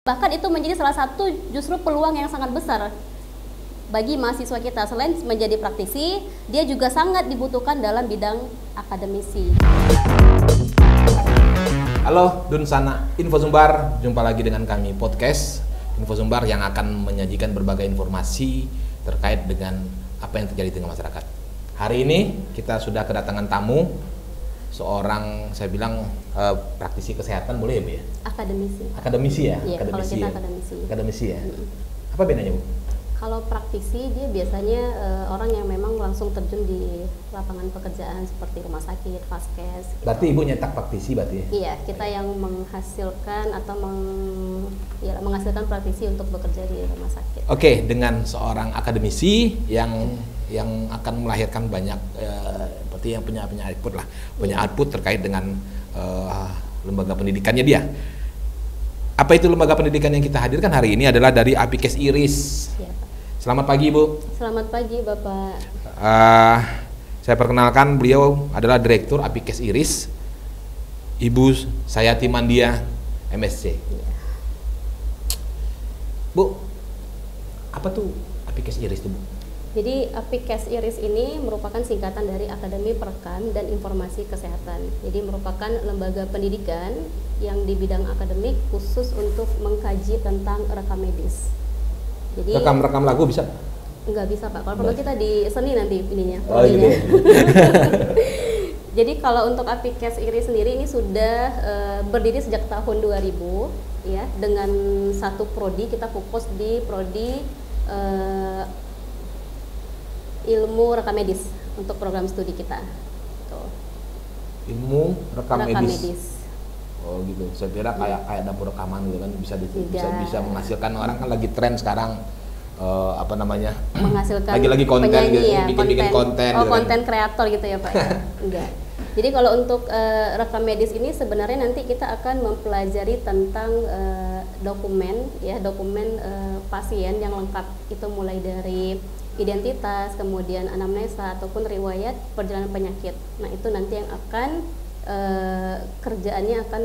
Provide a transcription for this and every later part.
Bahkan itu menjadi salah satu justru peluang yang sangat besar bagi mahasiswa kita. Selain menjadi praktisi, dia juga sangat dibutuhkan dalam bidang akademisi. Halo Dunsana Info Sumbar, jumpa lagi dengan kami podcast Info Sumbar yang akan menyajikan berbagai informasi terkait dengan apa yang terjadi dengan masyarakat. Hari ini kita sudah kedatangan tamu, seorang saya bilang praktisi kesehatan, boleh ya Bu ya? Akademisi. Akademisi ya? Iya, kalau Akademisi kita ya? akademisi. Akademisi ya? Apa bedanya Bu? Kalau praktisi dia biasanya orang yang memang langsung terjun di lapangan pekerjaan seperti rumah sakit, vaskes. Gitu. Berarti Ibu nyetak praktisi berarti ya? Iya, kita yang menghasilkan atau menghasilkan praktisi untuk bekerja di rumah sakit. Oke, dengan seorang akademisi yang akan melahirkan banyak seperti yang punya output lah, punya output terkait dengan lembaga pendidikannya dia. Apa itu lembaga pendidikan yang kita hadirkan hari ini adalah dari Apikes Iris. Ya, Pak. Selamat pagi Bu. Selamat pagi Bapak. Saya perkenalkan, beliau adalah Direktur Apikes Iris, Ibu Sayati Mandia, MSc. Ya. Bu, apa tuh Apikes Iris itu Bu? Jadi Apikes Iris ini merupakan singkatan dari Akademi Perekam dan Informasi Kesehatan. Jadi merupakan lembaga pendidikan yang di bidang akademik khusus untuk mengkaji tentang rekam medis. Jadi Rekam lagu bisa? Nggak bisa Pak, kalau perlu kita di seni nanti ininya. Oh gitu. Jadi kalau untuk Apikes Iris sendiri ini sudah berdiri sejak tahun 2000 ya, dengan satu prodi. Kita fokus di prodi ilmu rekam medis untuk program studi kita. Tuh. Ilmu rekam medis. medis. Oh gitu. Saya kira kayak dapur rekaman gitu kan, bisa menghasilkan. Orang kan lagi tren sekarang menghasilkan lagi konten penyanyi gitu, ya, bikin konten oh gitu konten kan. kreator gitu ya Pak ya? Enggak. Jadi kalau untuk rekam medis ini sebenarnya nanti kita akan mempelajari tentang dokumen pasien yang lengkap. Itu mulai dari identitas, kemudian anamnesa ataupun riwayat perjalanan penyakit. Nah itu nanti yang akan kerjaannya akan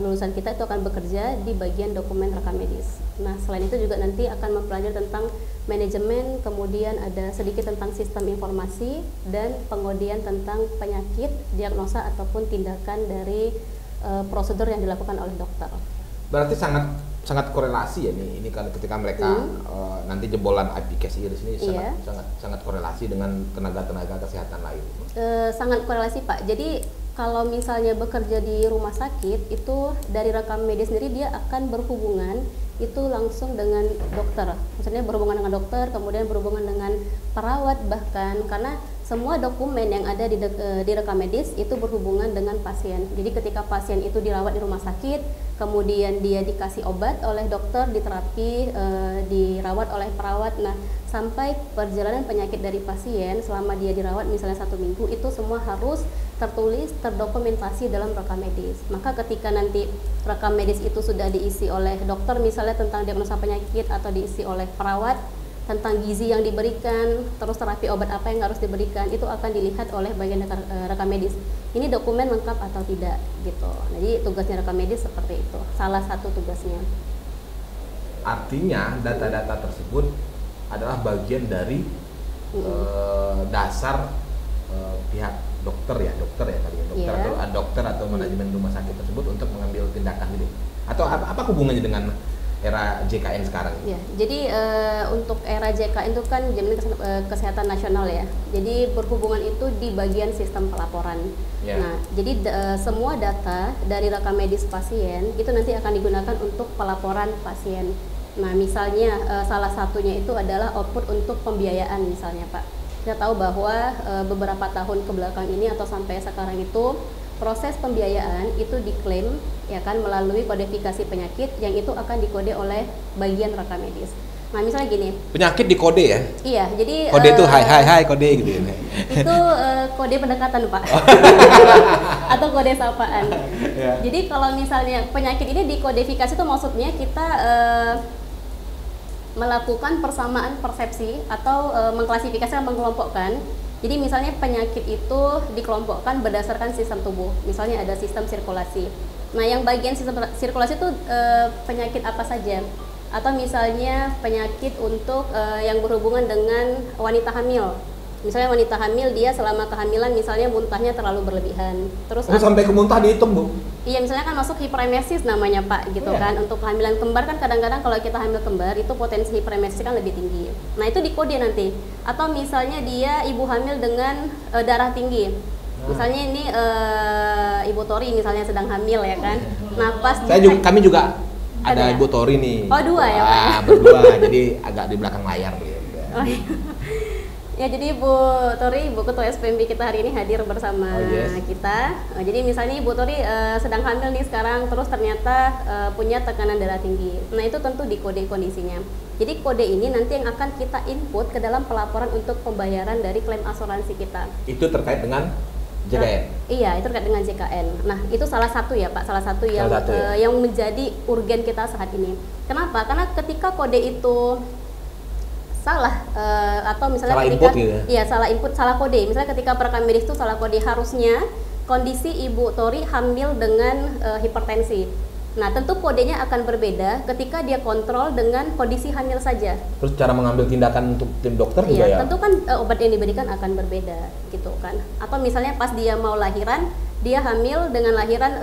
lulusan kita itu akan bekerja di bagian dokumen rekam medis. Nah selain itu juga nanti akan mempelajari tentang manajemen, kemudian ada sedikit tentang sistem informasi dan pengujian tentang penyakit, diagnosa ataupun tindakan dari prosedur yang dilakukan oleh dokter. Berarti sangat korelasi ya ini kalau ketika mereka nanti jebolan Apikes Iris ini sangat korelasi dengan tenaga kesehatan lain. Sangat korelasi Pak. Jadi kalau misalnya bekerja di rumah sakit itu dari rekam medis sendiri dia akan berhubungan itu langsung dengan dokter. Maksudnya berhubungan dengan dokter, kemudian berhubungan dengan perawat bahkan, karena semua dokumen yang ada di rekam medis itu berhubungan dengan pasien. Jadi ketika pasien itu dirawat di rumah sakit, kemudian dia dikasih obat oleh dokter, diterapi, dirawat oleh perawat. Nah, sampai perjalanan penyakit dari pasien selama dia dirawat misalnya 1 minggu, itu semua harus tertulis, terdokumentasi dalam rekam medis. Maka ketika nanti rekam medis itu sudah diisi oleh dokter misalnya tentang diagnosa penyakit, atau diisi oleh perawat tentang gizi yang diberikan, terus terapi obat apa yang harus diberikan, itu akan dilihat oleh bagian rekam medis. Ini dokumen lengkap atau tidak gitu. Jadi tugasnya rekam medis seperti itu. Salah satu tugasnya. Artinya data-data tersebut adalah bagian dari dasar pihak dokter ya tadi ya, dokter atau manajemen rumah sakit tersebut untuk mengambil tindakan gitu. Atau apa hubungannya dengan era JKN sekarang? Ya, jadi untuk era JKN itu kan jaminan kesehatan nasional ya. Jadi berhubungan itu di bagian sistem pelaporan. Yeah. Nah, jadi semua data dari rekam medis pasien itu nanti akan digunakan untuk pelaporan pasien. Nah, misalnya salah satunya itu adalah output untuk pembiayaan misalnya Pak. Kita tahu bahwa beberapa tahun ke belakang ini atau sampai sekarang itu proses pembiayaan itu diklaim ya kan melalui kodifikasi penyakit yang itu akan dikode oleh bagian rekam medis. Nah misalnya gini, penyakit dikode ya? Iya, jadi kode itu hai kode gitu ya? Itu kode pendekatan Pak. Atau kode sapaan. Yeah. Jadi kalau misalnya penyakit ini dikodifikasi itu maksudnya kita melakukan persamaan persepsi atau mengklasifikasi dan mengelompokkan. Jadi misalnya penyakit itu dikelompokkan berdasarkan sistem tubuh. Misalnya ada sistem sirkulasi, Nah, yang bagian sistem sirkulasi itu penyakit apa saja? Atau misalnya penyakit untuk yang berhubungan dengan wanita hamil. Misalnya wanita hamil, dia selama kehamilan misalnya muntahnya terlalu berlebihan. Terus sampai ke muntah dihitung, Bu? Iya, misalnya kan masuk hiperemesis namanya, Pak, gitu kan. Untuk kehamilan kembar kan kadang-kadang kalau kita hamil kembar itu potensi hiperemesis kan lebih tinggi. Nah, itu dikode nanti. Atau misalnya dia ibu hamil dengan darah tinggi. Misalnya ini Ibu Tori misalnya sedang hamil ya kan. Nah, pas kami juga ada Ibu Tori nih. Oh, dua ya, Pak? Berdua, jadi agak di belakang layar. Oh, iya. Ya, jadi Ibu Tori, Ibu Ketua SPMB kita hari ini hadir bersama kita. Jadi misalnya Ibu Tori sedang hamil nih sekarang, terus ternyata punya tekanan darah tinggi. Nah, itu tentu dikode kondisinya. Jadi kode ini nanti yang akan kita input ke dalam pelaporan untuk pembayaran dari klaim asuransi kita. Itu terkait dengan JKN? Iya, itu terkait dengan JKN. Nah, itu salah satu ya Pak, salah satu yang menjadi urgen kita saat ini. Kenapa? Karena ketika kode itu salah atau misalnya salah ketika input gitu ya? Iya, salah input, salah kode. Misalnya ketika perekam medis itu salah kode, harusnya kondisi Ibu Tori hamil dengan hipertensi. Nah, tentu kodenya akan berbeda ketika dia kontrol dengan kondisi hamil saja. Terus cara mengambil tindakan untuk tim dokter juga ya? Tentu kan obat yang diberikan akan berbeda gitu kan. Atau misalnya pas dia mau lahiran, dia hamil dengan lahiran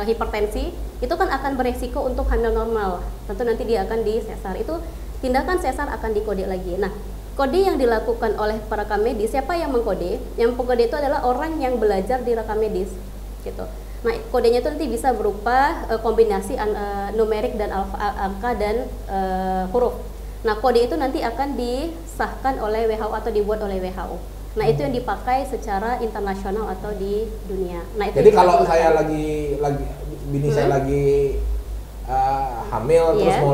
hipertensi, itu kan akan beresiko untuk hamil normal. Tentu nanti dia akan di sesar. Itu tindakan sesar akan dikode lagi. Nah, kode yang dilakukan oleh perekam medis, siapa yang mengkode? Yang pengkode itu adalah orang yang belajar di rekam medis, gitu. Nah, kodenya itu nanti bisa berupa kombinasi numerik dan angka dan huruf. Nah, kode itu nanti akan disahkan oleh WHO atau dibuat oleh WHO. Nah, itu yang dipakai secara internasional atau di dunia. Nah, itu jadi kalau saya lagi bini saya lagi hamil terus mau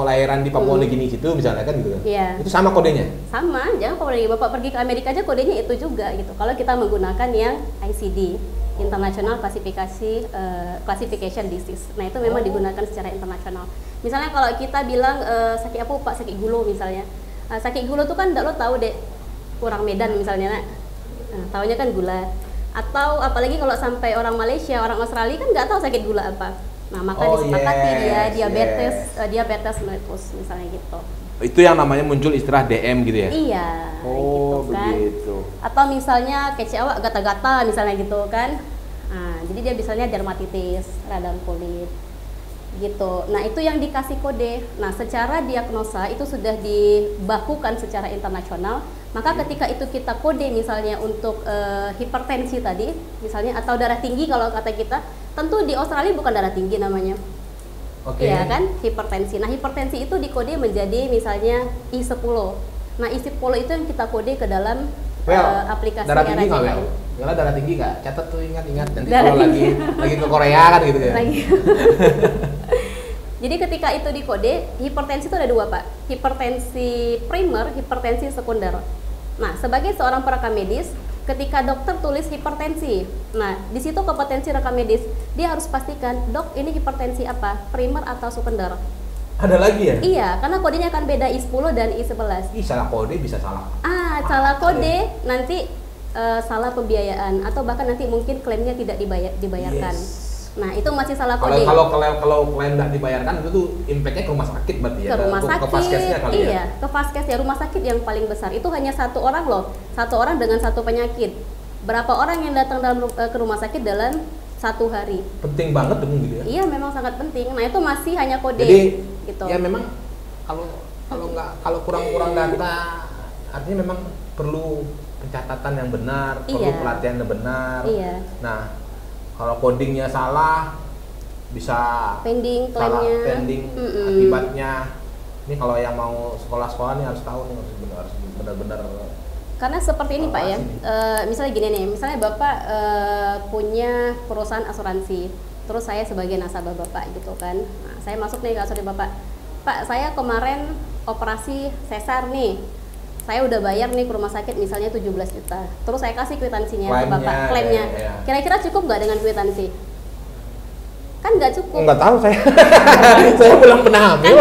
lahiran di Papua New Guinea gitu misalnya kan gitu kan. Itu sama kodenya? Sama, jangan kalau Bapak pergi ke Amerika aja kodenya itu juga gitu. Kalau kita menggunakan yang ICD, International Classification Disease. Nah, itu memang digunakan secara internasional. Misalnya kalau kita bilang sakit apa Pak, sakit gulu misalnya. Sakit gulu tuh kan lo tahu deh, kurang Medan misalnya. Nah, taunya kan gula. Atau apalagi kalau sampai orang Malaysia, orang Australia kan nggak tahu sakit gula apa. Nah, maka disepakati dia diabetes mellitus misalnya gitu. Itu yang namanya muncul istilah DM gitu ya? Iya. Oh, gitu kan. Begitu. Atau misalnya kece awak gata-gata misalnya gitu kan. Nah, jadi dia misalnya dermatitis, radang kulit gitu. Nah, itu yang dikasih kode. Nah, secara diagnosa itu sudah dibakukan secara internasional. Maka ketika itu kita kode misalnya untuk hipertensi tadi misalnya, atau darah tinggi kalau kata kita, tentu di Australia bukan darah tinggi namanya. Iya kan, hipertensi. Nah, hipertensi itu dikode menjadi misalnya I10. Nah, I10 itu yang kita kode ke dalam aplikasi darah tinggi nggak, Wel? Kalau darah tinggi nggak? Catat tuh, ingat. Nanti kalau lagi ke Korea kan gitu ya. Jadi ketika itu dikode, hipertensi itu ada dua Pak, hipertensi primer, hipertensi sekunder. Nah, sebagai seorang perekam medis, ketika dokter tulis hipertensi, nah di situ kompetensi rekam medis, dia harus pastikan, dok ini hipertensi apa, primer atau sekunder. Ada lagi ya? Iya, karena kodenya akan beda I10 dan I11. Salah kode bisa salah. Salah kode nanti salah pembiayaan atau bahkan nanti mungkin klaimnya tidak dibayarkan. Yes. Nah, itu masih salah kode. Kalau klaim nggak dibayarkan itu tuh impactnya ke rumah sakit berarti ya? Ke rumah sakit, ke Vaskesnya kali ya? Iya, ke Vaskes ya, rumah sakit yang paling besar. Itu hanya satu orang loh, satu orang dengan satu penyakit. Berapa orang yang datang ke rumah sakit dalam satu hari? Penting banget dong gitu ya? Iya, memang sangat penting. Nah, itu masih hanya kode. Jadi, gitu. Ya memang kalau kurang data, artinya memang perlu pencatatan yang benar, perlu pelatihan yang benar. Iya. Nah, kalau codingnya salah bisa pending klaimnya, pending akibatnya. Ini kalau yang mau sekolah-sekolah nih harus tahu nih, harus benar-benar. Karena seperti ini Pak ya, misalnya gini nih, misalnya Bapak punya perusahaan asuransi, terus saya sebagai nasabah Bapak gitu kan. Nah, saya masuk nih ke asuransi Bapak, Pak saya kemarin operasi sesar nih, saya udah bayar nih ke rumah sakit misalnya 17 juta. Terus saya kasih kwitansinya ke Bapak, klaimnya. Kira-kira cukup nggak dengan kwitansi? Kan nggak cukup. Nggak tahu saya. Saya belum pernah hamil.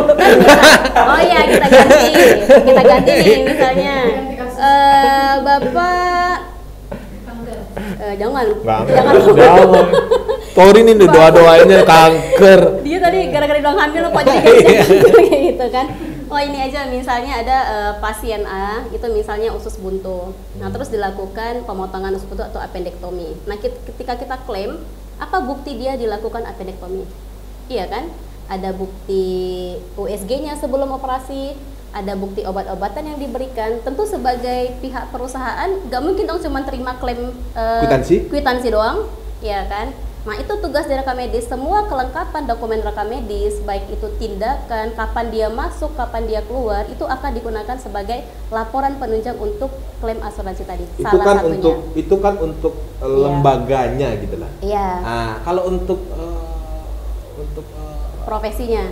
Oh iya, kita ganti nih misalnya. Bapak jangan. Tori ini doa-doainnya kanker. Dia tadi gara-gara bilang hamil lupa jadi kayak gitu kan. Oh ini aja misalnya ada pasien A itu misalnya usus buntu. Nah terus dilakukan pemotongan usus buntu atau appendektomi. Nah ketika kita klaim, apa bukti dia dilakukan appendektomi? Iya kan? Ada bukti USG-nya sebelum operasi, ada bukti obat-obatan yang diberikan. Tentu sebagai pihak perusahaan gak mungkin dong cuma terima klaim kwitansi doang, ya kan? Nah itu tugas dari rekam medis, semua kelengkapan dokumen rekam medis, baik itu tindakan, kapan dia masuk, kapan dia keluar, itu akan digunakan sebagai laporan penunjang untuk klaim asuransi tadi. Itu salah kan satunya. untuk lembaganya gitu lah. Iya. Nah, kalau untuk profesinya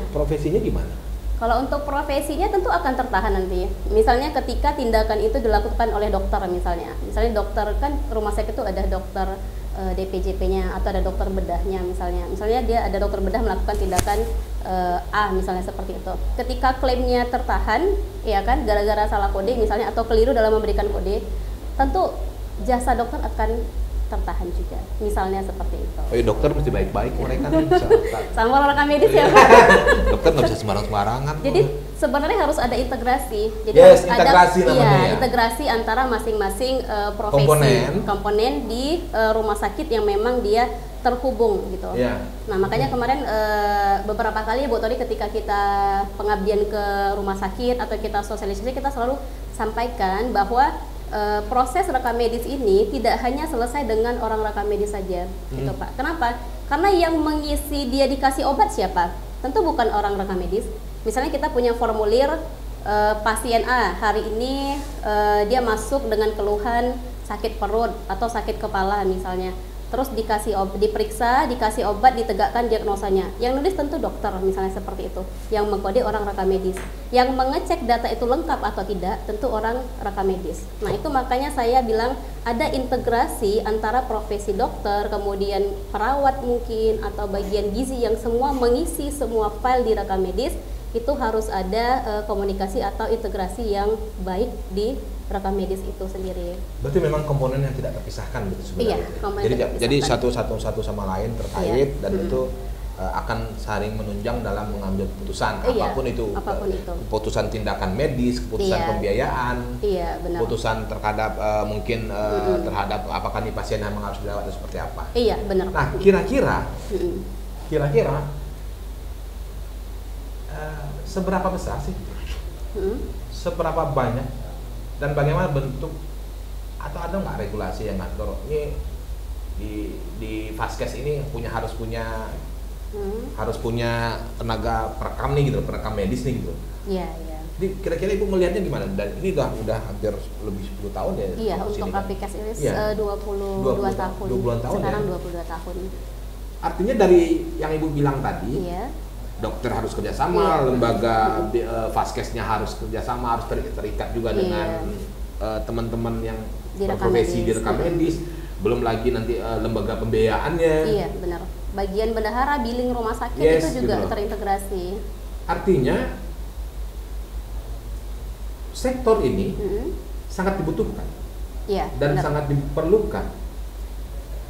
gimana? Kalau untuk profesinya tentu akan tertahan nanti. Misalnya ketika tindakan itu dilakukan oleh dokter misalnya dokter kan rumah sakit itu ada dokter DPJP-nya atau ada dokter bedahnya misalnya dia ada dokter bedah melakukan tindakan A misalnya seperti itu. Ketika klaimnya tertahan, ya kan, gara-gara salah kode misalnya atau keliru dalam memberikan kode, tentu jasa dokter akan tertahan juga, misalnya seperti itu. Oh, ya, dokter mesti baik-baik mereka nih. Sama orang rekam medis ya Pak. Dokter nggak bisa sembarang-sembarangan. Jadi sebenarnya harus ada integrasi. Jadi yes, harus integrasi ada namanya. integrasi antara masing-masing profesi komponen di rumah sakit yang memang dia terhubung gitu. Yeah. Nah makanya kemarin beberapa kali Bu Tori ketika kita pengabdian ke rumah sakit atau kita sosialisasi, kita selalu sampaikan bahwa proses rekam medis ini tidak hanya selesai dengan orang rekam medis saja, gitu Pak. Kenapa? Karena yang mengisi dia dikasih obat siapa? Tentu bukan orang rekam medis. Misalnya kita punya formulir pasien A hari ini dia masuk dengan keluhan sakit perut atau sakit kepala misalnya. Terus diperiksa, dikasih obat, ditegakkan diagnosanya. Yang nulis tentu dokter, misalnya seperti itu. Yang mengkode orang rekam medis. Yang mengecek data itu lengkap atau tidak, tentu orang rekam medis. Nah itu makanya saya bilang ada integrasi antara profesi dokter, kemudian perawat mungkin, atau bagian gizi yang semua mengisi semua file di rekam medis. Itu harus ada komunikasi atau integrasi yang baik di rekam medis itu sendiri. Berarti memang komponen yang tidak terpisahkan gitu sebenarnya. Iya, jadi satu sama lain terkait dan itu akan saling menunjang dalam mengambil keputusan apapun itu. Keputusan tindakan medis, keputusan pembiayaan, benar. keputusan terhadap mungkin terhadap apakah nih pasien yang harus dirawat atau seperti apa. Iya, benar. Nah, kira-kira seberapa besar sih? Seberapa banyak? Dan bagaimana bentuk atau ada nggak regulasi yang ngatur ini di Vaskes ini harus punya tenaga perekam nih gitu, perekam medis nih gitu. Iya. Jadi kira-kira Ibu melihatnya gimana? Dan ini udah hampir lebih 10 tahun ya. Iya, untuk Vaskes ini 22 tahun. 22 tahun sekarang ya? 22 tahun. Artinya dari yang Ibu bilang tadi, dokter harus kerjasama, lembaga Vaskesnya harus kerjasama, harus terikat juga dengan teman-teman yang berprofesi di rekam medis, belum lagi nanti lembaga pembiayaannya. Iya benar. Bagian bendahara, billing rumah sakit itu juga terintegrasi. Artinya sektor ini sangat dibutuhkan dan sangat diperlukan.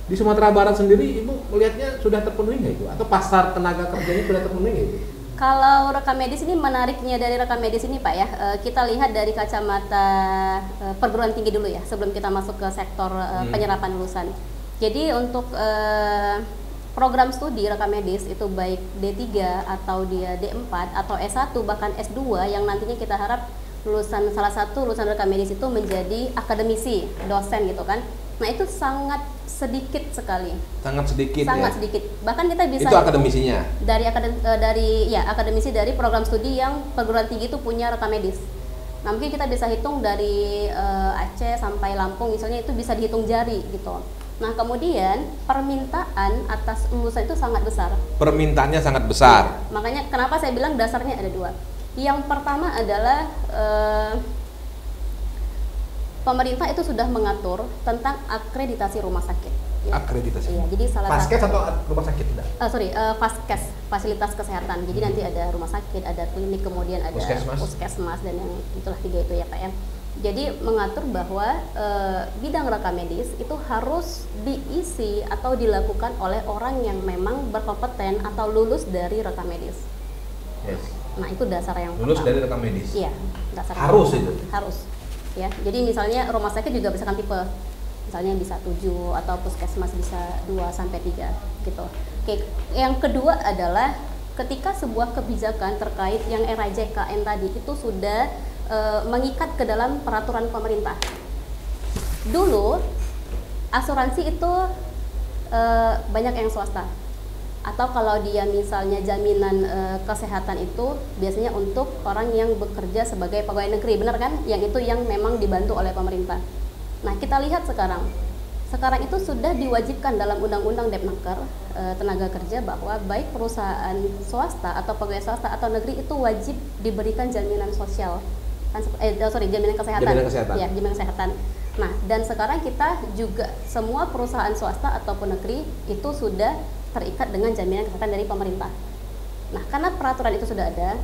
Di Sumatera Barat sendiri, Ibu melihatnya sudah terpenuhi nggak itu? Atau pasar tenaga kerjanya sudah terpenuhi nggak itu? Kalau rekam medis ini, menariknya dari rekam medis ini Pak ya, kita lihat dari kacamata perguruan tinggi dulu ya, sebelum kita masuk ke sektor penyerapan lulusan. Jadi untuk program studi rekam medis itu baik D3 atau dia D4 atau S1 bahkan S2 yang nantinya kita harap salah satu lulusan rekam medis itu menjadi akademisi, dosen gitu kan. Nah itu sangat sedikit sekali. Sangat sedikit. Bahkan kita bisa itu akademisinya. Akademisi dari program studi yang perguruan tinggi itu punya rekam medis. Nah mungkin kita bisa hitung dari Aceh sampai Lampung misalnya itu bisa dihitung jari gitu. Nah kemudian permintaan atas lulusan itu sangat besar. Permintaannya sangat besar. Ya, makanya kenapa saya bilang dasarnya ada dua. Yang pertama adalah pemerintah itu sudah mengatur tentang akreditasi rumah sakit. Ya. Akreditasi. Iya, jadi Vaskes atau rumah sakit tidak? Vaskes, fasilitas kesehatan. Jadi nanti ada rumah sakit, ada klinik, kemudian ada puskesmas dan yang itulah 3 itu ya Pak ya. Jadi mengatur bahwa bidang rekam medis itu harus diisi atau dilakukan oleh orang yang memang berkompeten atau lulus dari rekam medis. Yes. Nah itu dasar yang Lulus pertama. dari rekam medis. Iya, dasar Harus yang pertama. itu? Harus. Ya, jadi misalnya rumah sakit juga misalkan tipe, misalnya bisa 7 atau puskesmas bisa 2 sampai 3 gitu. Oke, yang kedua adalah ketika sebuah kebijakan terkait yang era JKN tadi itu sudah mengikat ke dalam peraturan pemerintah. Dulu asuransi itu banyak yang swasta, atau kalau dia misalnya jaminan kesehatan itu biasanya untuk orang yang bekerja sebagai pegawai negeri, benar kan? Yang itu yang memang dibantu oleh pemerintah. Nah kita lihat sekarang itu sudah diwajibkan dalam Undang-Undang Depnaker tenaga kerja bahwa baik perusahaan swasta atau pegawai swasta atau negeri itu wajib diberikan jaminan sosial. Jaminan kesehatan. Jaminan kesehatan. Ya, jaminan kesehatan. Nah, dan sekarang kita juga semua perusahaan swasta ataupun negeri itu sudah terikat dengan jaminan kesehatan dari pemerintah. Nah, karena peraturan itu sudah ada,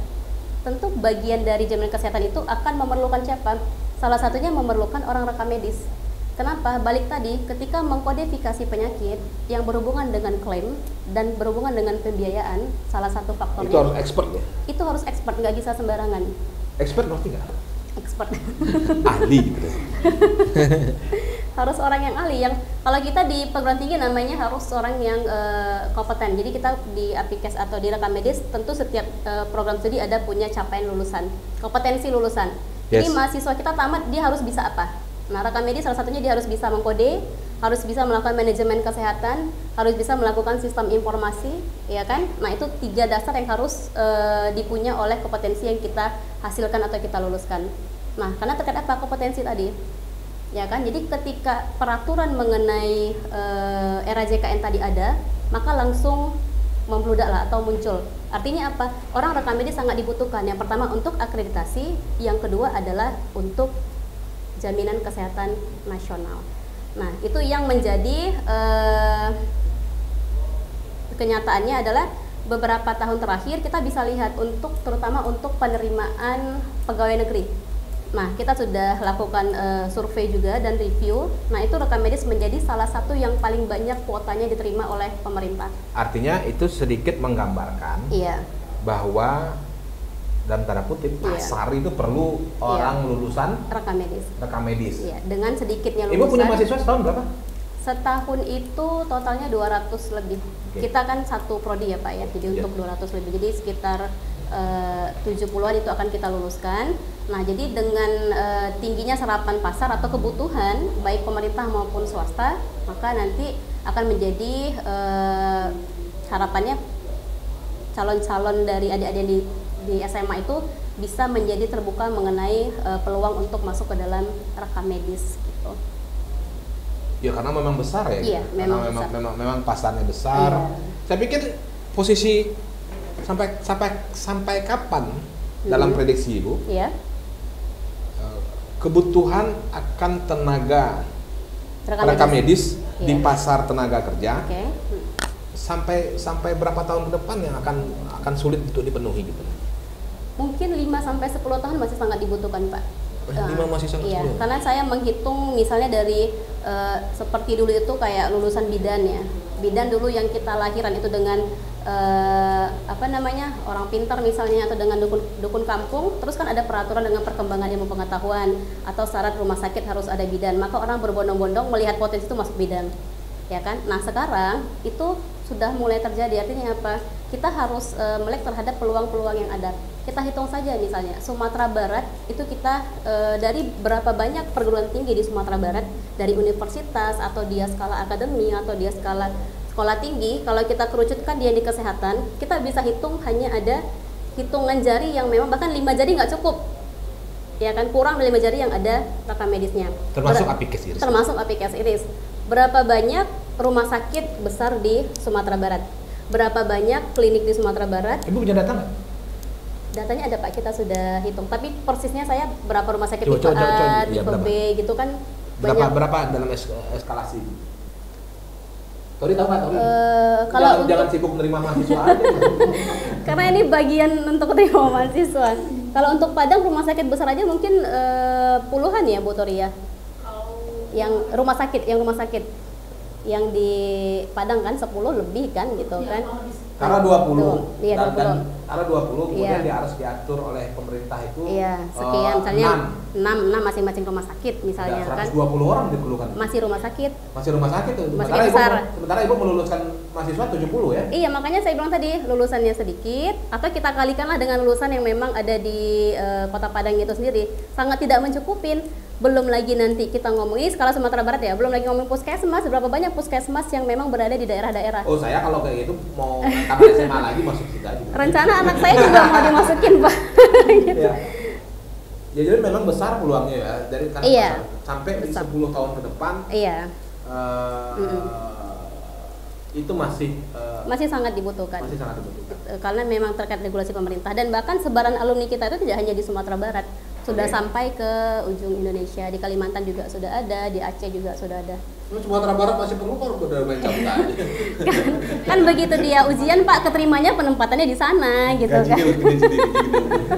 tentu bagian dari jaminan kesehatan itu akan memerlukan siapa? Salah satunya memerlukan orang rekam medis. Kenapa? Balik tadi, ketika mengkodifikasi penyakit yang berhubungan dengan klaim dan berhubungan dengan pembiayaan, salah satu faktornya Itu harus expert ya? Itu harus expert, nggak bisa sembarangan. Expert ngerti nggak? Expert. Ahli gitu. Harus orang yang ahli, yang kalau kita di perguruan tinggi namanya harus orang yang kompeten. Jadi kita di Apikes atau di rekam medis tentu setiap program studi ada punya capaian lulusan, kompetensi lulusan. Jadi Yes. mahasiswa kita tamat dia harus bisa apa? Nah, rekam medis salah satunya dia harus bisa mengkode, harus bisa melakukan manajemen kesehatan, harus bisa melakukan sistem informasi, ya kan? Nah, itu 3 dasar yang harus dipunya oleh kompetensi yang kita hasilkan atau kita luluskan. Nah, karena terkait apa kompetensi tadi? Ya kan? Jadi ketika peraturan mengenai era JKN tadi ada, maka langsung membludak lah atau muncul. Artinya apa? Orang rekam medis sangat dibutuhkan. Yang pertama untuk akreditasi, yang kedua adalah untuk jaminan kesehatan nasional. Nah, itu yang menjadi kenyataannya adalah beberapa tahun terakhir kita bisa lihat terutama untuk penerimaan pegawai negeri. Nah, kita sudah lakukan survei juga dan review. Nah, itu rekam medis menjadi salah satu yang paling banyak kuotanya diterima oleh pemerintah. Artinya itu sedikit menggambarkan Iya. bahwa dalam tanda kutip pasar itu perlu orang lulusan rekam medis. rekam medis. Iya, dengan sedikitnya lulusan. Ibu punya mahasiswa setahun berapa? Setahun itu totalnya 200 lebih. Oke. Kita kan satu prodi ya Pak ya, jadi untuk 200 lebih. Jadi sekitar 70-an itu akan kita luluskan. Nah, jadi dengan tingginya serapan pasar atau kebutuhan baik pemerintah maupun swasta, maka nanti akan menjadi harapannya calon-calon dari adik-adik di SMA itu bisa menjadi terbuka mengenai peluang untuk masuk ke dalam rekam medis gitu. Ya karena memang besar ya. Iya, Karena memang besar. memang pasarnya besar. Iya. Saya pikir posisi sampai kapan dalam prediksi Ibu Iya. kebutuhan akan tenaga rekam medis di Iya. pasar tenaga kerja Oke. sampai berapa tahun ke depan yang akan sulit untuk dipenuhi gitu. Mungkin 5 sampai 10 tahun masih sangat dibutuhkan, Pak. 5 masih sangat Iya, 10. karena saya menghitung misalnya dari seperti dulu itu kayak lulusan bidan ya. Bidan dulu yang kita lahiran itu dengan orang pintar misalnya atau dengan dukun kampung, terus kan ada peraturan dengan perkembangan ilmu pengetahuan atau syarat rumah sakit harus ada bidan, maka orang berbondong-bondong melihat potensi itu masuk bidan, ya kan? Nah sekarang itu sudah mulai terjadi, artinya apa? Kita harus melek terhadap peluang-peluang yang ada. Kita hitung saja misalnya Sumatera Barat itu kita dari berapa banyak perguruan tinggi di Sumatera Barat, dari universitas atau dia skala akademi atau dia skala sekolah tinggi, kalau kita kerucutkan dia di kesehatan, kita bisa hitung hanya ada hitungan jari yang memang bahkan 5 jari nggak cukup, ya kan, kurang dari 5 jari yang ada rekam medisnya. Termasuk Apikes Iris. Termasuk Apikes Iris. Berapa banyak rumah sakit besar di Sumatera Barat? Berapa banyak klinik di Sumatera Barat? Ibu punya data nggak? Datanya ada Pak, kita sudah hitung. Tapi persisnya saya berapa rumah sakit Coba, tipe coba, A, iya, tipe berapa? B gitu kan banyak. Berapa dalam eskalasi? Tori tahu nggak? Tori? Kalau jangan sibuk menerima mahasiswa aja. karena ini bagian untuk terima mahasiswa. Kalau untuk Padang rumah sakit besar aja mungkin puluhan ya Bu Tori ya. Yang rumah sakit yang di Padang kan 10 lebih kan gitu kan. Karena 20. Iya, 20. Karena 20 kemudian Iya. dia harus diatur oleh pemerintah itu. Iya, sekian misalnya 6 masing-masing rumah sakit misalnya kan. 120 orang diperlukan. Masih rumah sakit. Masih rumah sakit tuh. Rumah Sementara sakit besar. sementara Ibu meluluskan mahasiswa 70 ya. Iya, makanya saya bilang tadi lulusannya sedikit atau kita kalikanlah dengan lulusan yang memang ada di Kota Padang itu sendiri. Sangat tidak mencukupin. Belum lagi nanti kita ngomongin skala Sumatera Barat ya, belum lagi ngomongin puskesmas, berapa banyak puskesmas yang memang berada di daerah-daerah. Oh, saya kalau kayak gitu mau tambah SMA lagi masuk situ aja. Rencana anak saya juga mau dimasukin, Pak. Gitu. Ya. Ya, jadi memang besar peluangnya ya dari karena Iya. sampai di Besar. 10 tahun ke depan Iya, itu masih masih sangat dibutuhkan. masih sangat dibutuhkan. Karena memang terkait regulasi pemerintah dan bahkan sebaran alumni kita itu tidak hanya di Sumatera Barat, sudah Oke. sampai ke ujung Indonesia, di Kalimantan juga sudah ada, di Aceh juga sudah ada. Terus Sumatera Barat masih perlu baru udah main cabut aja. Kan begitu dia ujian Pak, keterimanya penempatannya di sana gitu Gaji kan. dia gede sendiri gitu.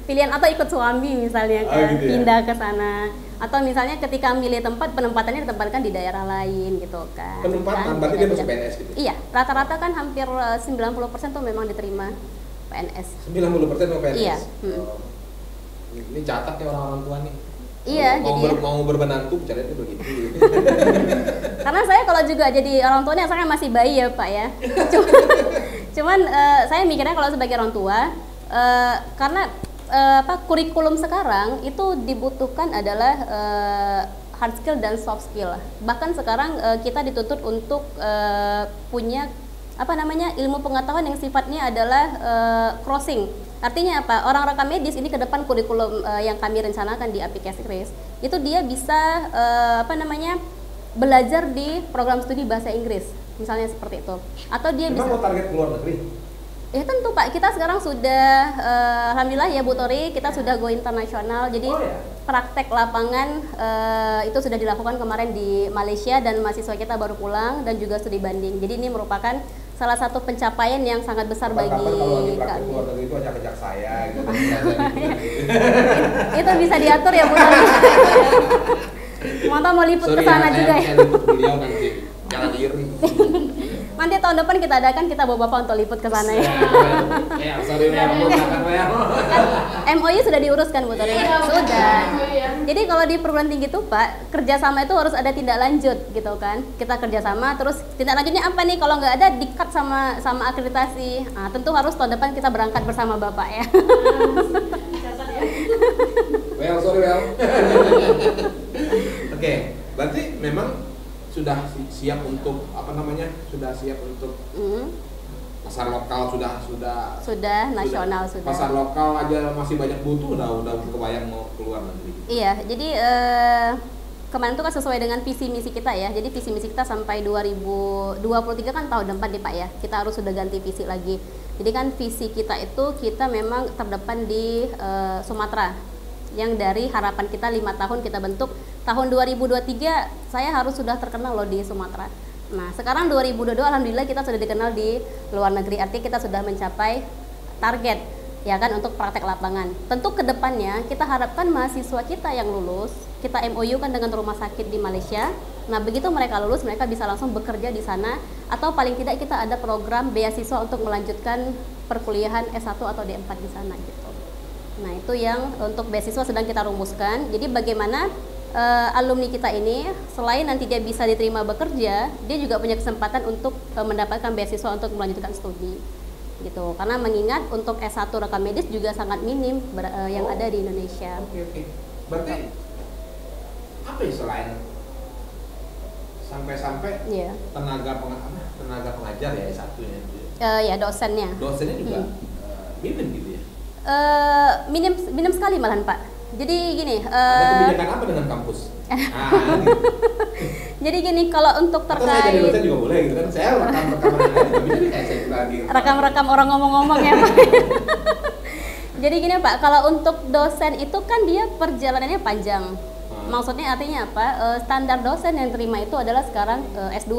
Pilihan atau ikut suami misalnya Oh, kan, gitu ya? pindah ke sana. Atau misalnya ketika milih tempat, penempatannya ditempatkan di daerah lain gitu kan. Penempatan Kan, berarti dia masuk beda-beda. PNS gitu. Iya, rata-rata kan hampir 90% tuh memang diterima PNS. 90% mau PNS. Iya. Oh. Ini catat ya orang-orang tua nih. Iya, mau, jadi mau berbenantu caranya itu begitu. karena saya kalau juga jadi orang tuanya saya masih bayi ya Pak ya. Cuman saya mikirnya kalau sebagai orang tua karena kurikulum sekarang itu dibutuhkan adalah hard skill dan soft skill. Bahkan sekarang kita dituntut untuk punya ilmu pengetahuan yang sifatnya adalah crossing. Artinya apa? Orang rekam medis ini ke depan kurikulum yang kami rencanakan di aplikasi KRIS itu dia bisa belajar di program studi bahasa Inggris misalnya seperti itu. Atau dia Memang bisa mau target keluar negeri? ya tentu Pak, kita sekarang sudah alhamdulillah ya Bu Tori, kita sudah go internasional. Jadi Oh, ya? praktek lapangan itu sudah dilakukan kemarin di Malaysia dan mahasiswa kita baru pulang dan juga studi banding. Jadi ini merupakan salah satu pencapaian yang sangat besar bagi Kapan-kapan kalau lagi praktek kami. keluar negeri itu ajak-ajak saya gitu. Itu bisa diatur ya Bu Tori. Mantap mau liput ke sana juga ya. Saya liput beliau nanti. Jangan iri. Nanti tahun depan kita adakan, kita bawa Bapak untuk liput ke sana ya. Ya, sorry Mel, bukan Mel. MOU sudah diuruskan Bu Tori? Sudah. Jadi kalau di perguruan tinggi itu Pak, kerjasama itu harus ada tindak lanjut gitu kan. Kita kerjasama, terus tindak lanjutnya apa nih? Kalau nggak ada, di-cut sama akreditasi. Nah, tentu harus tahun depan kita berangkat bersama Bapak ya. Well, sorry Mel. Oke, berarti memang sudah siap untuk sudah siap untuk pasar lokal Sudah nasional sudah. Pasar lokal aja masih banyak butuh, udah kebayang mau keluar negeri. Iya, jadi kemarin itu kan sesuai dengan visi misi kita ya. Jadi visi misi kita sampai 2023 kan tahun depan nih Pak ya. Kita harus sudah ganti visi lagi. Jadi kan visi kita itu kita memang terdepan di Sumatera. Yang dari harapan kita 5 tahun kita bentuk, tahun 2023 saya harus sudah terkenal loh di Sumatera. Nah, sekarang 2022 alhamdulillah kita sudah dikenal di luar negeri. Artinya kita sudah mencapai target ya kan untuk praktek lapangan. Tentu kedepannya kita harapkan mahasiswa kita yang lulus, kita MOU kan dengan rumah sakit di Malaysia. Nah, begitu mereka lulus, mereka bisa langsung bekerja di sana, atau paling tidak kita ada program beasiswa untuk melanjutkan perkuliahan S1 atau D4 di sana gitu. Nah, itu yang untuk beasiswa sedang kita rumuskan. Jadi bagaimana alumni kita ini selain nanti dia bisa diterima bekerja, dia juga punya kesempatan untuk mendapatkan beasiswa untuk melanjutkan studi gitu. Karena mengingat untuk S1 rekam medis juga sangat minim yang ada di Indonesia. Oke. Berarti apa ya selain sampai Iya. tenaga pengajar ya S1 nya? Ya dosennya. Dosennya juga minim gitu ya. Minim sekali malahan Pak. Jadi gini. Ada kebijakan apa dengan kampus? Gitu. Jadi gini, kalau untuk Atau saya jadi terkait dosen juga boleh gitu kan? Saya rekam-rekaman yang lain nggak bisa nih kayak saya lagi. rekam-rekam orang ngomong-ngomong ya Pak. Jadi gini Pak, kalau untuk dosen itu kan dia perjalanannya panjang. Maksudnya artinya apa? Standar dosen yang terima itu adalah sekarang S2.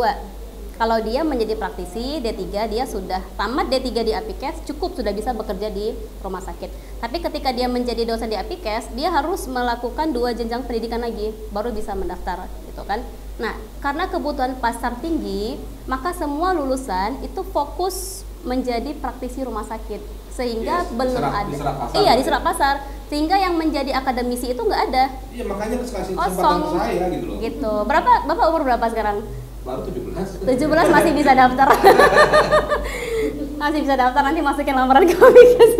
Kalau dia menjadi praktisi D3, dia sudah tamat D3 di Apikes, cukup sudah bisa bekerja di rumah sakit. Tapi ketika dia menjadi dosen di Apikes, dia harus melakukan 2 jenjang pendidikan lagi, baru bisa mendaftar, gitu kan. Nah, karena kebutuhan pasar tinggi, maka semua lulusan itu fokus menjadi praktisi rumah sakit, sehingga belum ada. Iya, diserap pasar. Sehingga yang menjadi akademisi itu nggak ada. Iya, makanya kasih kesempatan ke saya gitu loh. Gitu. Bapak umur berapa sekarang? Baru 17. 17 masih bisa daftar. Masih bisa daftar, nanti masukin lamaran ke Apikes.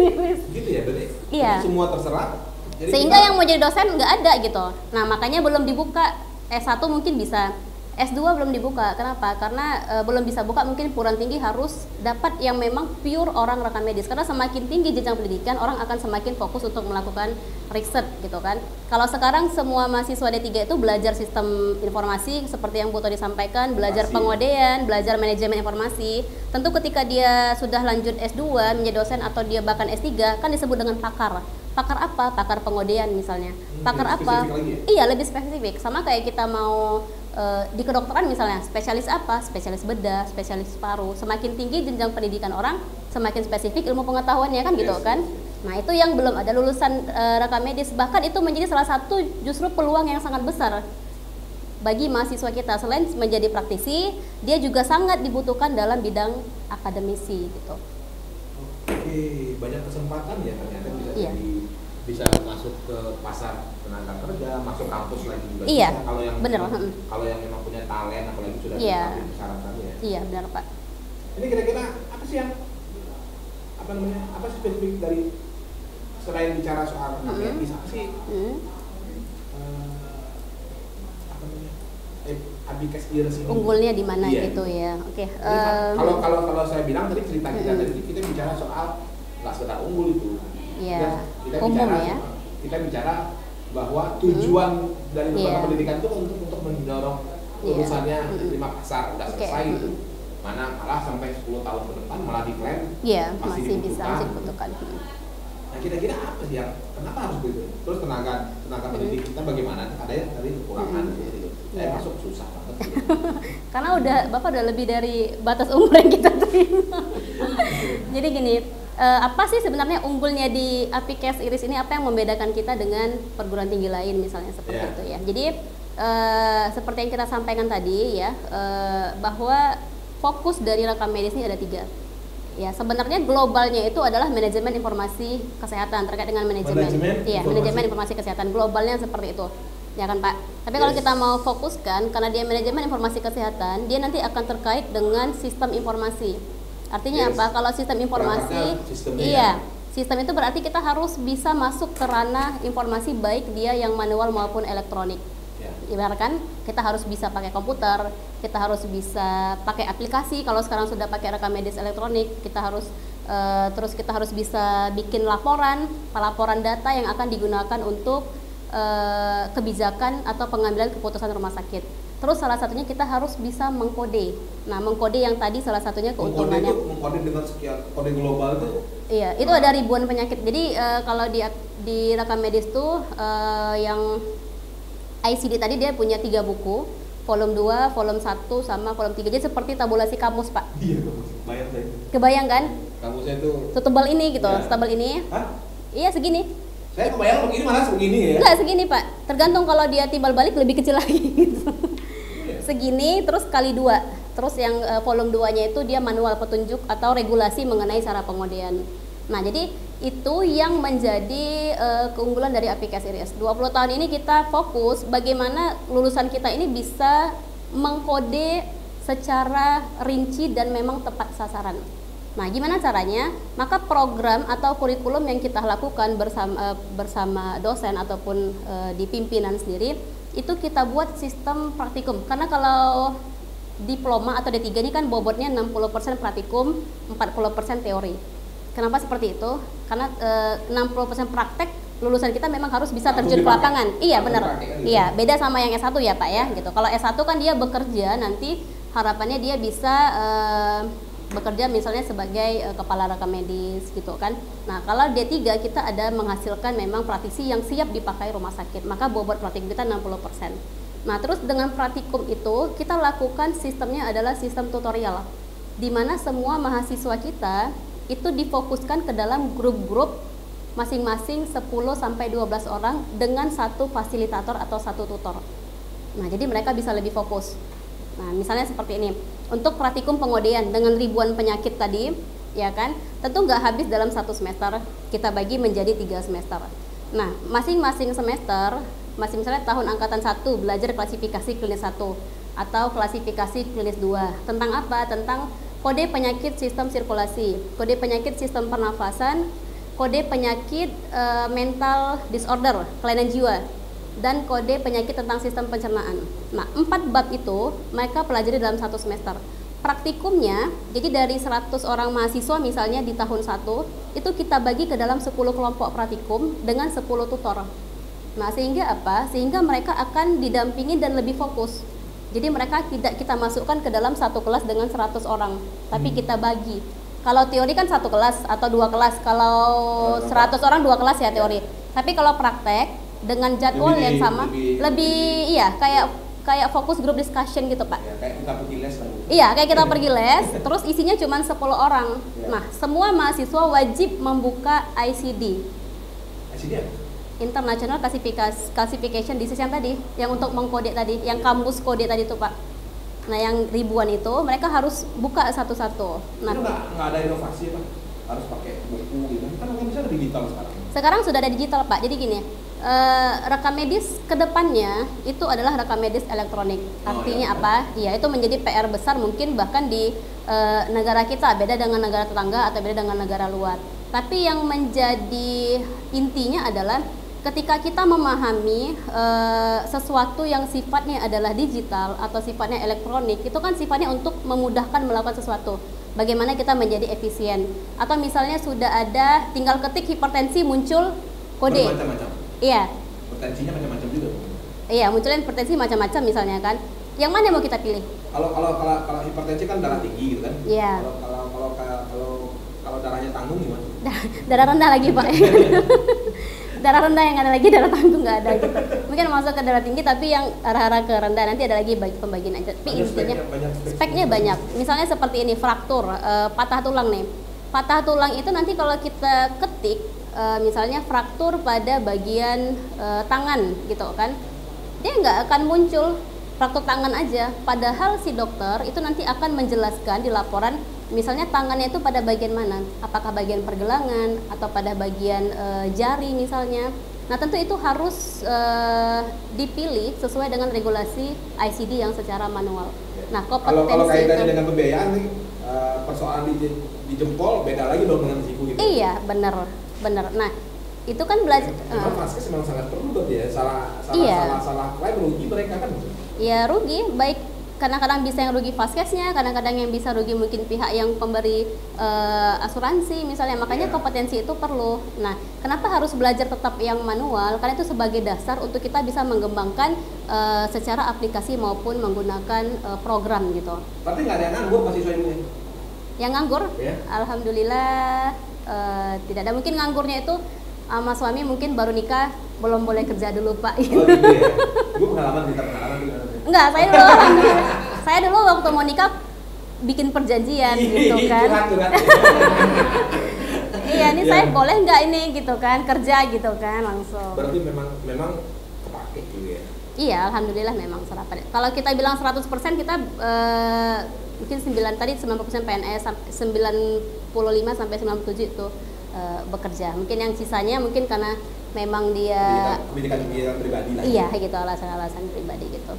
Gitu ya, berarti iya. Semua terserah. Jadi sehingga yang mau jadi dosen nggak ada gitu. Nah, makanya belum dibuka. S1 mungkin bisa, S2 belum dibuka. Kenapa? Karena belum bisa buka, mungkin perguruan tinggi harus dapat yang memang pure orang rekam medis. Karena semakin tinggi jenjang pendidikan, orang akan semakin fokus untuk melakukan riset gitu kan. Kalau sekarang semua mahasiswa D3 itu belajar sistem informasi seperti yang Bu Todi sampaikan, belajar pengodean, belajar manajemen informasi. Tentu ketika dia sudah lanjut S2 menjadi dosen atau dia bahkan S3 kan disebut dengan pakar. Pakar apa? Pakar pengodean misalnya. Pakar apa? Iya, lebih spesifik. Sama kayak kita mau di kedokteran misalnya, spesialis apa? Spesialis bedah, spesialis paru. Semakin tinggi jenjang pendidikan orang, semakin spesifik ilmu pengetahuannya kan gitu kan. Nah, itu yang belum ada lulusan rekam medis. Bahkan itu menjadi salah satu justru peluang yang sangat besar bagi mahasiswa kita. Selain menjadi praktisi, dia juga sangat dibutuhkan dalam bidang akademisi gitu. Oke, banyak kesempatan ya ternyata bisa masuk ke pasar tenaga kerja, masuk kampus lagi juga. Iya, bisa. Kalau yang bener. Kalau yang memang punya talent, apalagi sudah Iya. syarat tadi ya. Iya, benar Pak. Ini kira-kira apa sih yang apa sih spesifik dari selain bicara soal medis apa sih? Apikes Iris ini unggulnya di mana gitu ya. Oke. Kalau saya bilang tadi cerita kita tadi kita bicara soal nggak sekedar unggul itu. Iya. Kita umum bicara, ya. Kita bicara bahwa tujuan dari lembaga pendidikan itu untuk mendorong lulusannya terima pasar udah selesai gitu. Mana malah sampai 10 tahun ke depan malah diklaim masih bisa dibutuhkan. Nah, kira-kira apa sih yang kenapa harus begitu? Terus tenaga pendidik kita bagaimana? Ada yang tadi kekurangan gitu. Masuk susah banget. Karena Bapak udah lebih dari batas umur yang kita terima. Jadi gini, apa sih sebenarnya unggulnya di Apikes Iris ini? Apa yang membedakan kita dengan perguruan tinggi lain misalnya seperti itu ya? Jadi seperti yang kita sampaikan tadi ya, bahwa fokus dari rekam medis ini ada 3. Ya, sebenarnya globalnya itu adalah manajemen informasi kesehatan, terkait dengan manajemen informasi kesehatan globalnya seperti itu. Ya kan Pak? Tapi kalau kita mau fokuskan, karena dia manajemen informasi kesehatan, dia nanti akan terkait dengan sistem informasi. Artinya apa? Kalau sistem informasi, sistem itu berarti kita harus bisa masuk ke ranah informasi baik dia yang manual maupun elektronik. Ibaratkan kita harus bisa pakai komputer, kita harus bisa pakai aplikasi. Kalau sekarang sudah pakai rekam medis elektronik, kita harus kita harus bisa bikin pelaporan data yang akan digunakan untuk kebijakan atau pengambilan keputusan rumah sakit. Terus salah satunya kita harus bisa mengkode. Nah, mengkode yang tadi salah satunya keuntungannya. Mengkode dengan sekian kode global itu? Iya, itu ada ribuan penyakit. Jadi kalau di rekam medis tuh yang ICD tadi dia punya 3 buku, volume 2, volume 1, sama volume 3. Jadi seperti tabulasi kamus, Pak. Iya, kamus. Bayang saya. Kebayang kan? Kamusnya itu setebal ini gitu, setebal ini. Hah? Iya, segini. Saya kebayang begini malah segini ya. Enggak, segini, Pak. Tergantung kalau dia timbal balik lebih kecil lagi gitu. Segini terus kali 2. Terus yang volume 2-nya itu dia manual petunjuk atau regulasi mengenai cara pengodean. Nah, jadi itu yang menjadi keunggulan dari Apikes Iris. 20 tahun ini kita fokus bagaimana lulusan kita ini bisa mengkode secara rinci dan memang tepat sasaran. Nah, gimana caranya? Maka program atau kurikulum yang kita lakukan bersama dosen ataupun di pimpinan sendiri, itu kita buat sistem praktikum. Karena kalau diploma atau D3 ini kan bobotnya 60% praktikum, 40% teori. Kenapa seperti itu? Karena 60% praktek, lulusan kita memang harus bisa terjun ke lapangan. Iya, benar. Iya, beda sama yang S1 ya, Pak ya, gitu. Kalau S1 kan dia bekerja, nanti harapannya dia bisa bekerja misalnya sebagai kepala rekam medis gitu kan. Nah, kalau D3 kita ada menghasilkan memang praktisi yang siap dipakai rumah sakit, maka bobot praktikum kita 60%. Nah, terus dengan praktikum itu kita lakukan sistemnya adalah sistem tutorial, di mana semua mahasiswa kita itu difokuskan ke dalam grup-grup masing-masing 10 sampai 12 orang dengan satu fasilitator atau satu tutor. Nah, jadi mereka bisa lebih fokus. Nah, misalnya seperti ini. Untuk praktikum pengodean dengan ribuan penyakit tadi, ya kan? Tentu nggak habis dalam satu semester. Kita bagi menjadi 3 semester. Nah, masing-masing semester, misalnya tahun angkatan 1 belajar klasifikasi klinis 1 atau klasifikasi klinis 2. Tentang apa? Tentang kode penyakit sistem sirkulasi, kode penyakit sistem pernafasan, kode penyakit mental disorder, kelainan jiwa, dan kode penyakit tentang sistem pencernaan. Nah, 4 bab itu mereka pelajari dalam satu semester. Praktikumnya, jadi dari 100 orang mahasiswa misalnya di tahun 1, itu kita bagi ke dalam 10 kelompok praktikum dengan 10 tutor. Nah, sehingga apa? Sehingga mereka akan didampingi dan lebih fokus. Jadi mereka tidak kita masukkan ke dalam satu kelas dengan 100 orang, tapi kita bagi. Kalau teori kan satu kelas atau 2 kelas, kalau 100 orang 2 kelas ya teori. Tapi kalau praktek dengan jadwal yang sama, lebih iya kayak fokus group discussion gitu Pak. Ya, kayak kita pergi les kan. Iya, kayak kita pergi les, terus isinya cuma 10 orang. Ya. Nah, semua mahasiswa wajib membuka ICD. ICD apa? International Classification Disease yang tadi, yang untuk mengkode tadi, yang kampus kode tadi tuh Pak. Nah, yang ribuan itu mereka harus buka satu-satu. Nah, itu nggak ada inovasi Pak? Harus pakai buku gitu. Kan bisa digital sekarang. Sekarang sudah ada digital Pak. Jadi gini, rekam medis kedepannya itu adalah rekam medis elektronik. Artinya apa? Ya, itu menjadi PR besar mungkin bahkan di negara kita, beda dengan negara tetangga atau beda dengan negara luar. Tapi yang menjadi intinya adalah ketika kita memahami sesuatu yang sifatnya adalah digital atau sifatnya elektronik, itu kan sifatnya untuk memudahkan melakukan sesuatu. Bagaimana kita menjadi efisien. Atau misalnya sudah ada, tinggal ketik hipertensi muncul kode. Macam-macam. Iya. Hipertensinya macam-macam juga. Iya, munculnya hipertensi macam-macam misalnya kan. Yang mana yang mau kita pilih? Kalau hipertensi kan darah tinggi gitu kan. Iya. Kalau darahnya tanggung gimana? Darah rendah lagi Pak. Darah rendah yang ada lagi, darah tanggung nggak ada gitu. Mungkin masuk ke darah tinggi tapi yang arah-arah ke rendah nanti ada lagi pembagian aja. Tapi intinya speknya banyak. Misalnya seperti ini, fraktur, patah tulang nih. Patah tulang itu nanti kalau kita ketik misalnya fraktur pada bagian tangan gitu kan, dia nggak akan muncul fraktur tangan aja. Padahal si dokter itu nanti akan menjelaskan di laporan, misalnya tangannya itu pada bagian mana, apakah bagian pergelangan atau pada bagian jari misalnya. Nah, tentu itu harus dipilih sesuai dengan regulasi ICD yang secara manual. Nah, kompetensi kalau kaitannya dengan pembiayaan nih, persoalan di jempol beda lagi dong dengan siku gitu. Iya, benar. Nah, itu kan belajar. Memang Vaskes memang sangat perlu berarti ya. Salah klaim rugi mereka kan. Ya rugi, baik kadang-kadang bisa yang rugi Vaskesnya, kadang-kadang yang bisa rugi mungkin pihak yang pemberi asuransi misalnya. Makanya kompetensi itu perlu. Nah, kenapa harus belajar tetap yang manual? Karena itu sebagai dasar untuk kita bisa mengembangkan secara aplikasi maupun menggunakan program gitu. Berarti nggak ada yang nganggur mahasiswa ini? Yang nganggur? Ya. Alhamdulillah tidak ada. Mungkin nganggurnya itu sama suami mungkin baru nikah, belum boleh kerja dulu Pak. Oh gitu ya? Gue pengalaman juga. Enggak, saya dulu alhamdulillah. Saya dulu waktu mau nikah bikin perjanjian gitu kan. Iya, ini saya boleh nggak ini gitu kan, kerja gitu kan langsung. Berarti memang kepake gitu ya? Iya, alhamdulillah memang serapan. Kalau kita bilang 100% kita mungkin 90% PNS, 95 sampai 97 itu bekerja. Mungkin yang sisanya mungkin karena memang dia pendidikan pribadi lah. Iya, gitu, alasan-alasan pribadi gitu.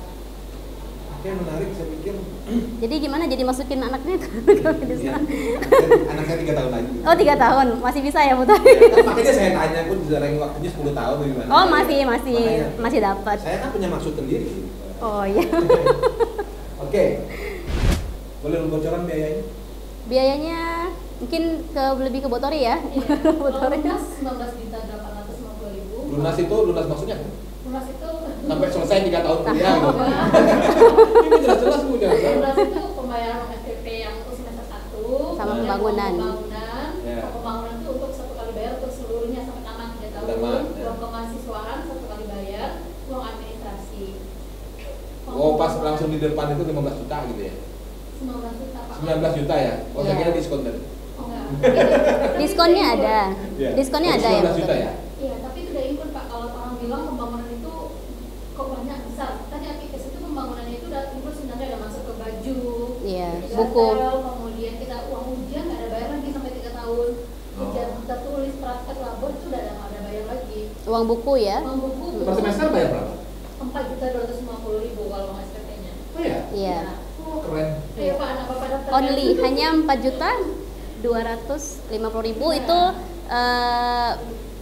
Oke, menarik, saya pikir. Jadi gimana jadi masukin anaknya ke medis? Ya, anaknya 3 tahun lagi. Oh, 3 tahun. Masih bisa ya, Bu? Ya, kan, makanya saya tanya pun jarak waktunya 10 tahun atau gimana. Oh, masih dapat. Saya kan punya maksud sendiri. Oh, iya. Oke. Boleh bocoran biayanya? Biayanya mungkin lebih ke Botori ya. Iya. Botori 19.850.000. Lunas maksudnya? Lunas itu Sampai selesai 3 tahun kuliah gitu. Ini jelas-jelas punya. lunas itu pembayaran SPP yang untuk semester 1 Sama pembangunan. Ya. Pembangunan itu untuk 1 kali bayar untuk seluruhnya sampai tamat 3 tahun. Tamat, ya. Uang kemahasiswaan 1 kali bayar, uang administrasi. langsung di depan itu 15 juta gitu ya? 19 juta Pak. 19 juta ya? Oh, saya Iya. kira diskon tadi. Oh enggak. Diskonnya ada. Iya. Diskonnya Oh, ada ya. 19 juta Betul. ya? Iya, tapi itu udah include Pak. Kalau orang bilang pembangunan itu kok banyak besar. Tadi Apikes itu pembangunannya itu udah include sebenarnya ada masuk ke baju, Iya, kita buku. hotel, kemudian kita uang ujian nggak ada bayar lagi sampai 3 tahun. Ujian Oh. kita tulis praktek labor itu udah nggak ada bayar lagi. Uang buku ya. Uang buku Per semester bayar berapa? 4.250.000 kalau uang SPP-nya. Oh ya? Iya. Oh, keren. Iya Pak, anak Bapak daftar. Only hanya 4.250.000 itu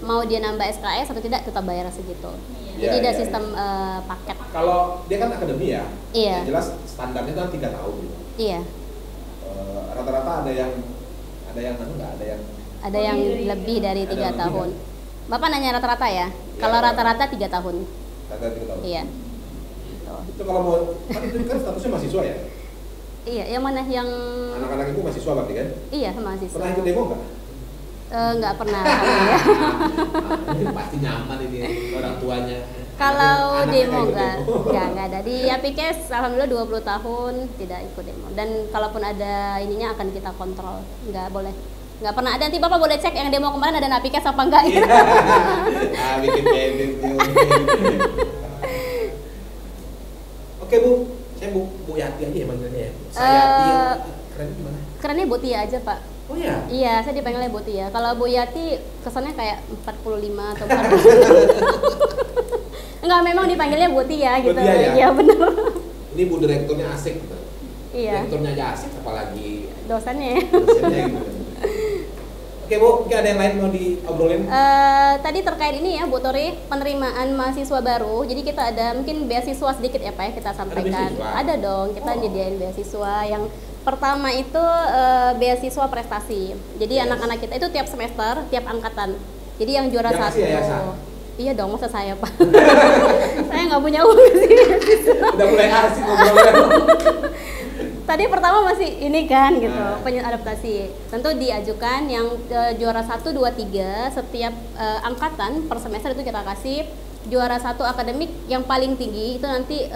mau dia nambah SKS atau tidak tetap bayar segitu. Iya. Jadi Iya, ada iya, sistem paket. Kalau dia kan akademi ya? Iya. Yang jelas standarnya kan 3 tahun gitu. Iya. Rata-rata ada yang anu nggak? Ada yang lebih dari Ada 3 lebih tahun. kan? Bapak nanya rata-rata ya? Kalau rata-rata 3 tahun. Rata-rata 3 tahun. Iya. Itu kalau mau, kan itu kan statusnya mahasiswa ya? Iya, yang mana yang Anak-anak itu mahasiswa berarti kan? iya mahasiswa. Pernah ikut demo nggak? Nggak pernah. alhamdulillah. Ini pasti nyaman ini orang tuanya. Kalau Anaknya demo ikut enggak, demo. enggak ada. Di Apikes alhamdulillah 20 tahun tidak ikut demo. Dan kalaupun ada ininya akan kita kontrol. Enggak boleh. Enggak pernah ada. Nanti Bapak boleh cek yang demo kemarin ada Apikes apa enggak Iya. gitu. Bikin edit. Oke Bu, saya Bu Yati aja ya manggilnya ya. Saya Yati, keren gimana? Kerennya Bu Tia aja, Pak. Oh ya? Iya, saya dipanggilnya Bu Tia. Kalau Bu Yati kesannya kayak 45 atau 40. Enggak, memang dipanggilnya Bu Tia gitu. Bu Tia ya? Iya, benar. Ini Bu direkturnya asik gitu. Iya. Direkturnya aja asik, apalagi Dosennya. dosennya gitu. Oke Bu, mungkin ada yang lain mau diobrolin? Tadi terkait ini ya Bu Tori, penerimaan mahasiswa baru. Jadi kita ada mungkin beasiswa sedikit ya Pak ya kita sampaikan. beasiswa? Ada dong, kita nyediain beasiswa. Yang pertama itu beasiswa prestasi. Jadi Yes. anak-anak kita itu tiap semester, tiap angkatan. Jadi yang juara Yang satu. kasih yayasan? Iya dong, masa saya Pak. Saya nggak punya uang sih. Udah mulai asik ngobrolnya. Tadi pertama masih ini kan gitu, Nah. adaptasi. Tentu diajukan yang juara 1, 2, 3 setiap angkatan per semester itu kita kasih juara 1 akademik yang paling tinggi itu nanti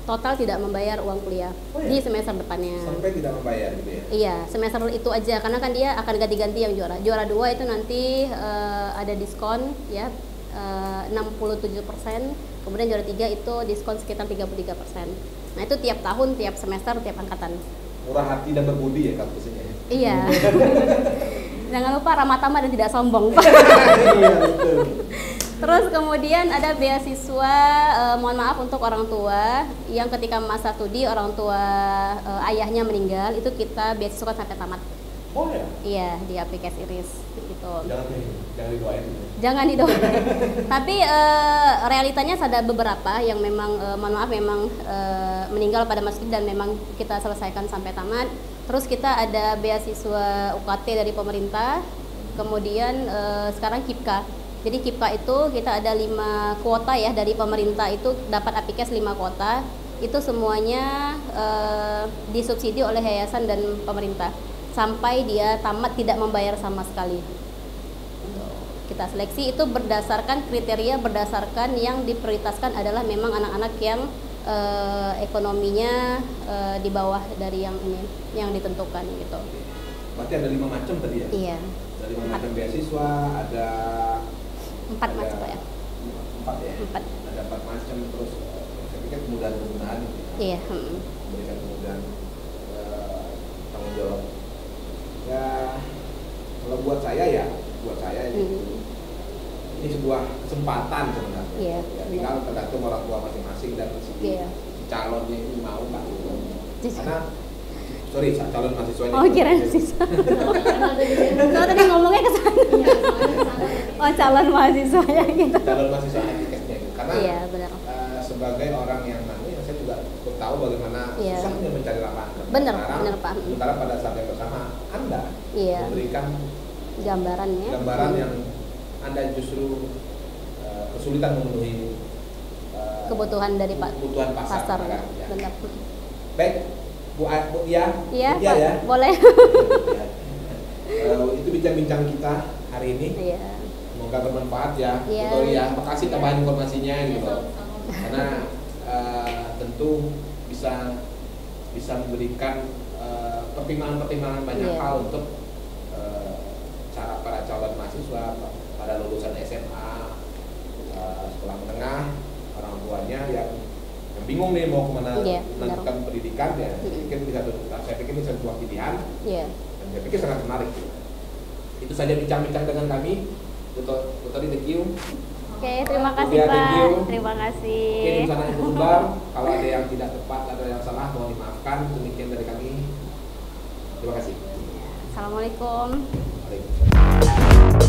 total tidak membayar uang kuliah Oh ya? di semester depannya. Sampai tidak membayar gitu ya? Iya, semester itu aja karena kan dia akan ganti-ganti yang juara. Juara 2 itu nanti ada diskon ya 67%. Kemudian juara 3 itu diskon sekitar 33%. Nah, itu tiap tahun, tiap semester, tiap angkatan. Murah hati dan berbudi ya kampusnya ya? Iya. Jangan lupa ramah tamah dan tidak sombong. Iya betul. Terus kemudian ada beasiswa, mohon maaf untuk orang tua yang ketika masa studi orang tua ayahnya meninggal itu kita beasiswa sampai tamat. Oh ya? Iya, di Apikes Iris gitu. Jangan didoain. Jangan didoain. Tapi realitanya ada beberapa yang memang mohon maaf memang meninggal pada masa studi dan memang kita selesaikan sampai tamat. Terus kita ada beasiswa UKT dari pemerintah. Kemudian sekarang KIPKA. Jadi KIPKA itu kita ada 5 kuota ya dari pemerintah itu dapat Apikes 5 kuota. Itu semuanya disubsidi oleh yayasan dan pemerintah sampai dia tamat tidak membayar sama sekali. Kita seleksi itu berdasarkan kriteria berdasarkan yang diprioritaskan adalah memang anak-anak yang ekonominya di bawah dari yang ini yang ditentukan gitu. Berarti ada 5 macam tadi ya? Iya. Ada 5 macam beasiswa, ada 4 macam Pak ya. 4 ya? 4. Ada 4 macam terus saya pikir kemudahan-kemudahan gitu ya. Iya. Memberikan kemudahan tanggung jawab. Ya kalau buat saya ini sebuah kesempatan sebenarnya. Iya, Ya, tinggal tergantung orang tua masing-masing dan si Iya. calonnya ini mau nggak gitu. Jadi- Karena sorry calon mahasiswanya. Oh kira siswa. Karena ada di sini. Oh tadi ngomongnya ke sana. Iya, soalnya di sana. Oh calon mahasiswanya gitu. Calon mahasiswa Apikesnya gitu. Karena Iya benar. sebagai orang yang saya juga tahu bagaimana Iya. susahnya mencari lapangan kerja. Bener, Sekarang, bener, Pak. Sementara pada saat yang bersama Anda Iya. memberikan Gambarannya. gambaran yang Anda justru kesulitan memenuhi Kebutuhan dari Pak kebutuhan pasar. Kan? Ya. Benar. Baik, Bu Ia, Iya, Bu Ia Pak, ya. boleh. Itu bincang-bincang kita hari ini. Iya. Semoga bermanfaat ya, Iya. Bu Tori ya. Makasih tambahan informasinya gitu. Sama-sama. Karena tentu bisa memberikan pertimbangan-pertimbangan banyak hal untuk cara para calon mahasiswa, pada lulusan SMA, sekolah menengah, orang tuanya yang bingung nih mau kemana melanjutkan pendidikan ya, saya pikir bisa sebuah pilihan, dan saya pikir sangat menarik. Itu saja bincang-bincang dengan kami. Putri, thank you. Oke, terima kasih Pak. Terima kasih. Oke, di sana yang berubah. Kalau ada yang tidak tepat atau yang salah, mohon dimaafkan. Demikian dari kami. Terima kasih. Assalamualaikum. Waalaikumsalam.